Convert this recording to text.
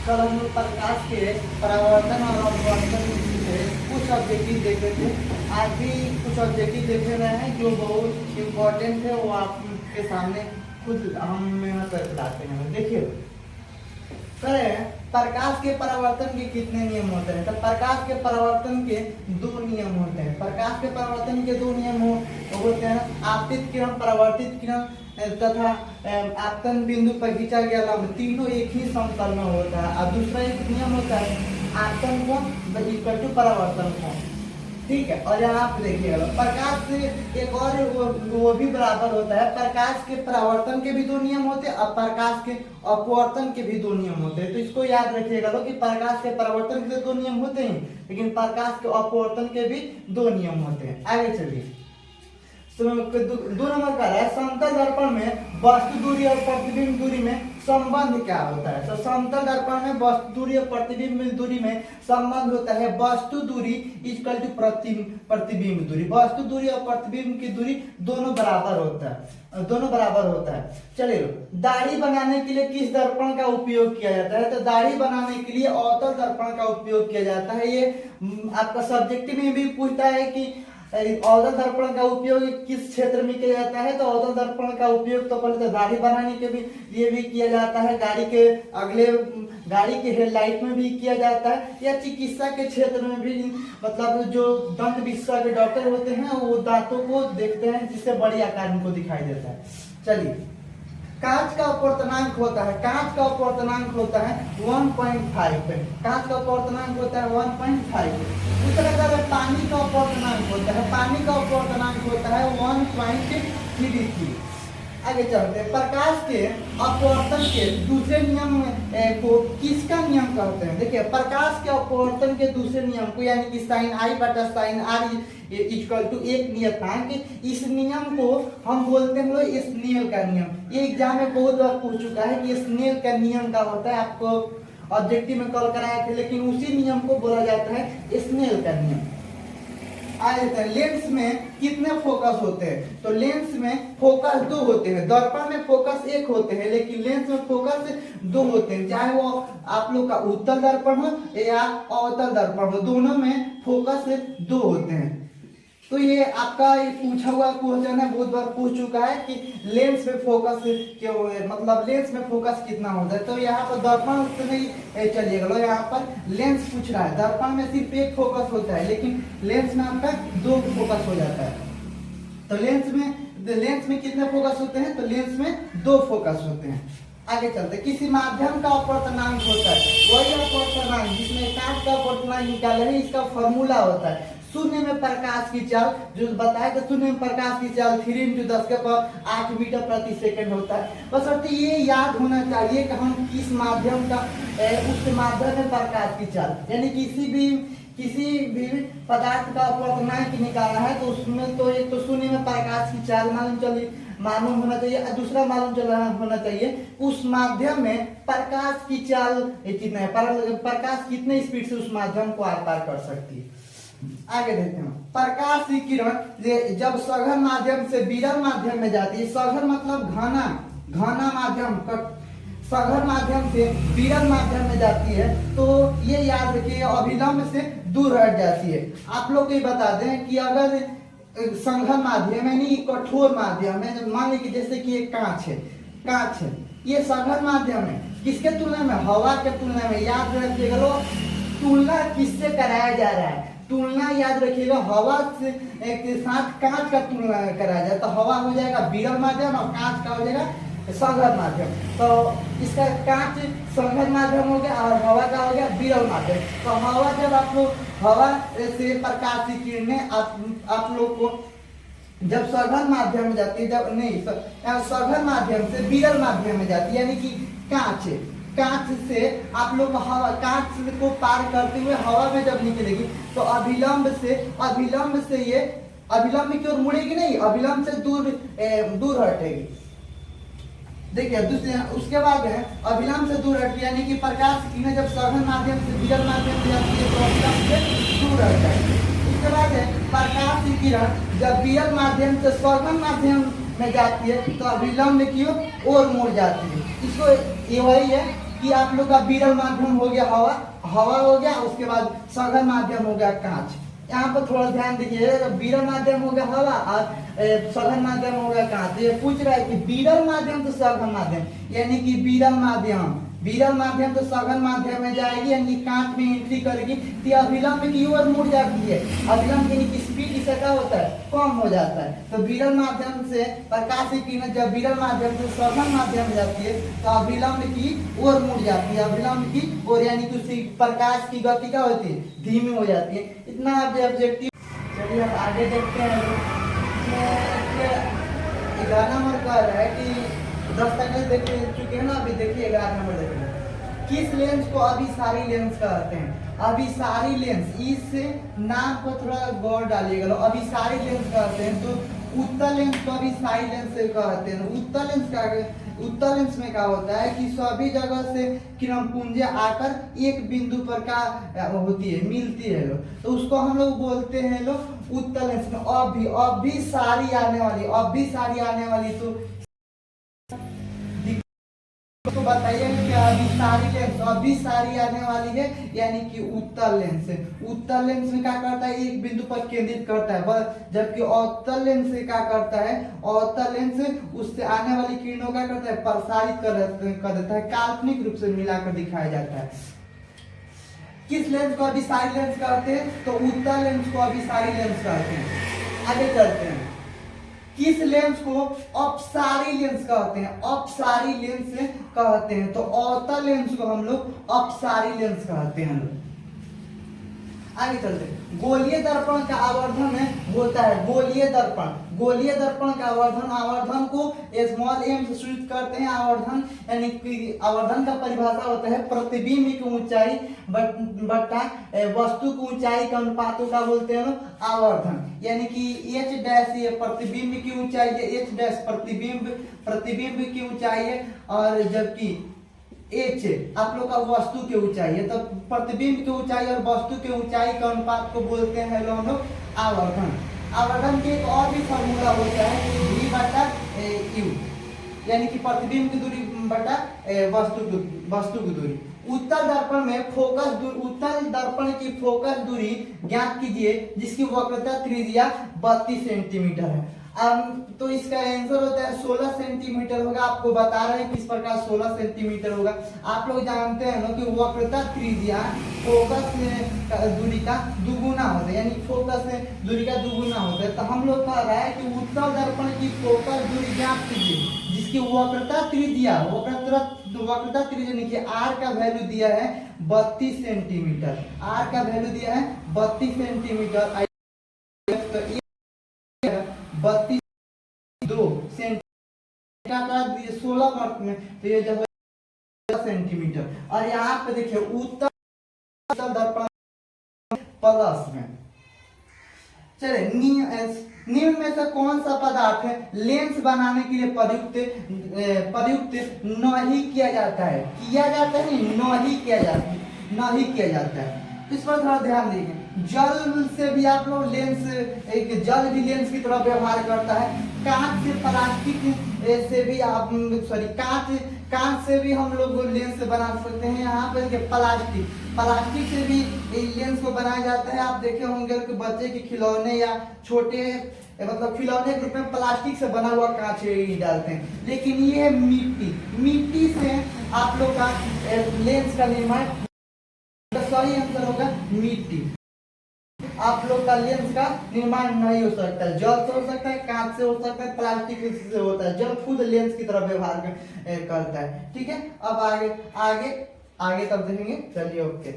कल हम लोग प्रकाश के परावर्तन और अपवर्तन से कुछ ऑब्जेक्टिव देखे थे। आज भी कुछ ऑब्जेक्टिव देखे रहे हैं जो बहुत इम्पोर्टेंट है, वो आपके सामने खुद हम मेहनत कर बताते हैं। देखिए करें प्रकाश के परावर्तन के कितने नियम होते हैं। तो प्रकाश के परावर्तन के दो नियम होते हैं। प्रकाश के परावर्तन के दो नियम होते हैं, आपतित किरण, परावर्तित किरण तथा आपतन बिंदु पर खींचा गया लंब, तीनों एक ही समतल में होता है। और दूसरा एक नियम होता है आपतन कोण इक्वल टू परावर्तन कोण, ठीक है। और यहाँ आप देखिएगा प्रकाश से एक और वो भी बराबर होता है। प्रकाश के परावर्तन के भी दो नियम होते हैं और प्रकाश के अपवर्तन के भी दो नियम होते हैं। तो इसको याद रखिएगा लोग कि प्रकाश के परावर्तन के दो नियम होते हैं, लेकिन प्रकाश के अपवर्तन के भी दो नियम होते हैं। आगे चलिए, दो नंबर का है समतल दर्पण में वस्तु दूरी और प्रतिबिंब दूरी में संबंध क्या होता है। तो समतल दर्पण में वस्तु दूरी और प्रतिबिंब दूरी में संबंध होता है वस्तु दूरी इक्वल टू प्रतिबिंब दूरी। वस्तु दूरी और प्रतिबिंब की दूरी दोनों बराबर होता है, चलिए दाढ़ी बनाने के लिए किस दर्पण का उपयोग किया जाता है। तो दाढ़ी बनाने के लिए अवतल दर्पण का उपयोग किया जाता है। ये आपका सब्जेक्टिव में भी पूछता है कि अवतल दर्पण का उपयोग किस क्षेत्र में किया जाता है। तो अवतल दर्पण का उपयोग तो पहले तो दाढ़ी बनाने के लिए भी किया जाता है, गाड़ी के हेडलाइट में भी किया जाता है, या चिकित्सा के क्षेत्र में भी, मतलब जो दंत चिकित्सा के डॉक्टर होते हैं वो दांतों को देखते हैं जिससे बड़ी आकार उनको दिखाई देता है। चलिए कांच का अपवर्तनांक होता है 1.5 कांच का अपवर्तनांक होता है 1.5। उसी तरह पानी का अपवर्तनांक होता है 1.33। आगे चलते हैं, प्रकाश के अपवर्तन के दूसरे नियम को किसका नियम कहते हैं। देखिए प्रकाश के अपवर्तन के दूसरे नियम को यानी कि sin I बटा sin R इक्वल टू एक नियतांक, इस नियम को हम बोलते हैं लोग स्नेल का नियम। ये एग्जाम में बहुत बार पूछ चुका है कि स्नेल का नियम क्या होता है, आपको ऑब्जेक्टिव में कॉल कराए थे, लेकिन उसी नियम को बोला जाता है स्नेल का नियम। लेंस में कितने फोकस होते हैं। तो लेंस में फोकस दो होते हैं, दर्पण में फोकस एक होते हैं, लेकिन लेंस में फोकस दो होते हैं। चाहे वो आप लोग का उत्तल दर्पण हो या अवतल दर्पण हो, दोनों में फोकस दो होते हैं। तो ये आपका पूछा हुआ क्वेश्चन है, बहुत बार पूछ चुका है कि लेंस में फोकस क्यों है, मतलब लेंस में फोकस कितना होता है। तो यहाँ पर दर्पण से नहीं चलिएगा, यहाँ पर लेंस पूछ रहा है। दर्पण में सिर्फ एक फोकस होता है, लेकिन लेंस में आपका दो फोकस हो जाता है। तो लेंस में कितने फोकस होते हैं। तो लेंस में दो फोकस होते हैं। आगे चलते, किसी माध्यम का अपवर्तनांक होता है, वही अपवर्तनांक जिसमें कांच का अपवर्तनांक निकाले हैं, इसका फॉर्मूला होता है शून्य में प्रकाश की चाल, जो बताया था शून्य में प्रकाश की चाल 3×10⁸ मीटर प्रति सेकंड होता है। बस ये याद होना चाहिए कि हम किस माध्यम का उस माध्यम में प्रकाश की चाल, यानी किसी भी पदार्थ का अपवर्तनांक निकालना है तो उसमें तो एक तो शून्य में प्रकाश की चाल मालूम होना चाहिए, दूसरा मालूम होना चाहिए उस माध्यम में प्रकाश की चाल कितना है, प्रकाश कितने स्पीड से उस माध्यम को आर पार कर सकती है। आगे देखते हैं, प्रकाश की किरण जब सघन माध्यम से विरल माध्यम में जाती है, सघन मतलब घना माध्यम, सघन माध्यम से विरल माध्यम में जाती है, तो ये याद रखिए अभिलंब से दूर हट जाती है। आप लोग को बता दें कि अगर सघन माध्यम यानी कठोर माध्यम है, मान लीजिए जैसे कि एक कांच है, ये सघन माध्यम है, किसके तुलना में, हवा के तुलना में। याद रखिएगा लोग तुलना किससे कराया जा रहा है, तुलना याद रखिएगा हवा से के साथ कांच का तुलना कराया जाए तो हवा हो जाएगा विरल माध्यम और कांच का हो जाएगा सघन माध्यम। तो इसका कांच सघन माध्यम हो गया और हवा का हो गया विरल माध्यम। तो हवा जब हवा से प्रकाश की किरणें आप लोग को जब सघन माध्यम में जाती है, सघन माध्यम से विरल माध्यम में जाती है, यानी कि कांच से आप लोग हवा, कांच को पार करते हुए हवा में जब निकलेगी तो अभिलंब से ये अभिलंब की ओर मुड़ेगी नहीं, अभिलंब से दूर हटेगी। देखिए उसके बाद है अभिलंब से दूर हटेगी, यानी कि प्रकाश की किरणें जब सघन माध्यम से विरल माध्यम में जाती है तो अभिलंब से दूर हट जाएगी। उसके बाद है प्रकाश की किरण जब विरल माध्यम से सघन माध्यम में जाती है तो अभिलंब की ओर मुड़ जाती है। इसको ये वही है कि आप लोग का विरल माध्यम हो गया हवा, हवा हो गया, उसके बाद सघन माध्यम हो गया कांच। यहाँ पर थोड़ा ध्यान दीजिए, विरल माध्यम हो गया हवा और सघन माध्यम हो गया कांच। ये पूछ रहा है कि विरल माध्यम तो सघन माध्यम, यानी कि विरल माध्यम, विरल माध्यम तो सघन माध्यम में जाएगी, यानी कांच में एंट्री करेगी तो अभिलंब की ओर मुड़ जाती है। अभिलंब यानी कि स्पीड इसका क्या होता है, कम हो जाता है। तो विरल माध्यम से प्रकाश की किरण जब विरल माध्यम से सघन माध्यम में जाती है तो अभिलंब की ओर मुड़ जाती है, अभिलंब की ओर, यानी कि उसकी प्रकाश की गति क्या होती है, धीमी हो जाती है। इतना ऑब्जेक्टिव। चलिए अब आगे देखते हैं। 11 नंबर कह रहा है कि 10 तक देख चुके हैं ना, अभी देखिए 11 नंबर देखिए। किस लेंस को अभिसारी लेंस कहते हैं? अभिसारी लेंस, इस नाम को थोड़ा गौर डालिएगा। अभिसारी लेंस कहते हैं तो उत्तल लेंस को अभिसारी लेंस से कहते हैं। उत्तल लेंस का, उत्तल लेंस में क्या होता है कि सभी जगह से किरण पुंजे आकर एक बिंदु पर का होती है, मिलती है लोग, तो उसको हम लोग बोलते हैं लोग उत्तल लेंस में। अभिसारी आने वाली, अभिसारी आने वाली तो बताइए क्या अभिसारी लेंस, अभिसारी आने वाली है, यानी कि उत्तल लेंस है। उत्तल लेंस में क्या करता है, एक बिंदु पर केंद्रित करता है, जबकि अवतल लेंस से क्या करता है, अवतल लेंस उससे आने वाली किरणों का करता है, प्रसारित कर देता है, काल्पनिक रूप से मिलाकर दिखाया जाता है। किस लेंस को अभिसारी लेंस कहते हैं? तो उत्तल लेंस को अभिसारी लेंस कहते हैं। आगे चलते हैं। किस लेंस को अपसारी लेंस कहते हैं? अपसारी लेंस कहते हैं। तो अवतल लेंस को हम लोग अपसारी लेंस कहते हैं। आगे चलते हैं। गोलीय दर्पण का आवर्धन होता है, गोलीय दर्पण, गोलीय दर्पण का आवर्धन, आवर्धन को स्मॉल एम से सूचित करते हैं। आवर्धन यानी कि आवर्धन का परिभाषा होता है प्रतिबिंब की ऊंचाई बट्टा वस्तु की ऊंचाई के अनुपात का बोलते हैं आवर्धन। यानी कि एच डैश ये प्रतिबिंब की ऊंचाई है, एच डैश प्रतिबिंब की ऊंचाई है, और जबकि एच आप लोग का वस्तु की ऊंचाई है। तो प्रतिबिंब की ऊंचाई और वस्तु की ऊंचाई के अनुपात को बोलते हैं हम लोग आवर्धन। आवर्धन की एक और भी फॉर्मूला होता है v बटा u, यानी कि प्रतिबिंब की दूरी बटा वस्तु की दूरी। उत्तल दर्पण में फोकस दूरी, उत्तल दर्पण की फोकस दूरी ज्ञात कीजिए जिसकी वक्रता त्रिज्या 32 सेंटीमीटर है। तो इसका आंसर होता है 16 सेंटीमीटर होगा। आपको बता रहे हैं किस प्रकार 16 सेंटीमीटर होगा। आप लोग जानते हैं ना कि वक्रता त्रिज्या फोकस दूरी का दुगुना होता है, यानी फोकस दूरी का दुगुना होता है। तो हम लोग कह रहा है कि उत्तल दर्पण की फोकस दूरी ज्ञात कीजिए जिसकी वक्रता त्रिज्या, वक्रता त्रिज्या नीचे आर का वैल्यू दिया है 32 सेंटीमीटर, आर का वैल्यू दिया है 32 सेंटीमीटर। 32 सेंटीमीटर 16 मार्क में, तो ये जब सेंटीमीटर। और यहाँ पे देखिए उत्तल दर्पण प्लस में। चले निम्न में से कौन सा पदार्थ है लेंस बनाने के लिए प्रयुक्त नहीं किया जाता है? किया जाता है नहीं किया जाता है। इस पर थोड़ा ध्यान दीजिए। जल से भी आप लोग लेंस, एक जल भी लेंस की तरह व्यवहार करता है। कांच से, प्लास्टिक से भी आप कांच से भी हम लोग लेंस बना सकते हैं। यहाँ पे देखिए प्लास्टिक से भी लेंस को बनाया जाता है। आप देखे होंगे कि बच्चे के खिलौने या छोटे मतलब खिलौने के रूप में प्लास्टिक से बना हुआ कांच डालते हैं, लेकिन ये मिट्टी से आप लोग का लेंस का निर्माण, सही आंसर होगा मिट्टी। आप लोग का लेंस का निर्माण नहीं हो सकता है, जल से हो सकता है, कांच से हो सकता है, प्लास्टिक से होता है। जल खुद लेंस की तरह व्यवहार करता है। ठीक है, अब आगे तब देखेंगे। चलिए ओके।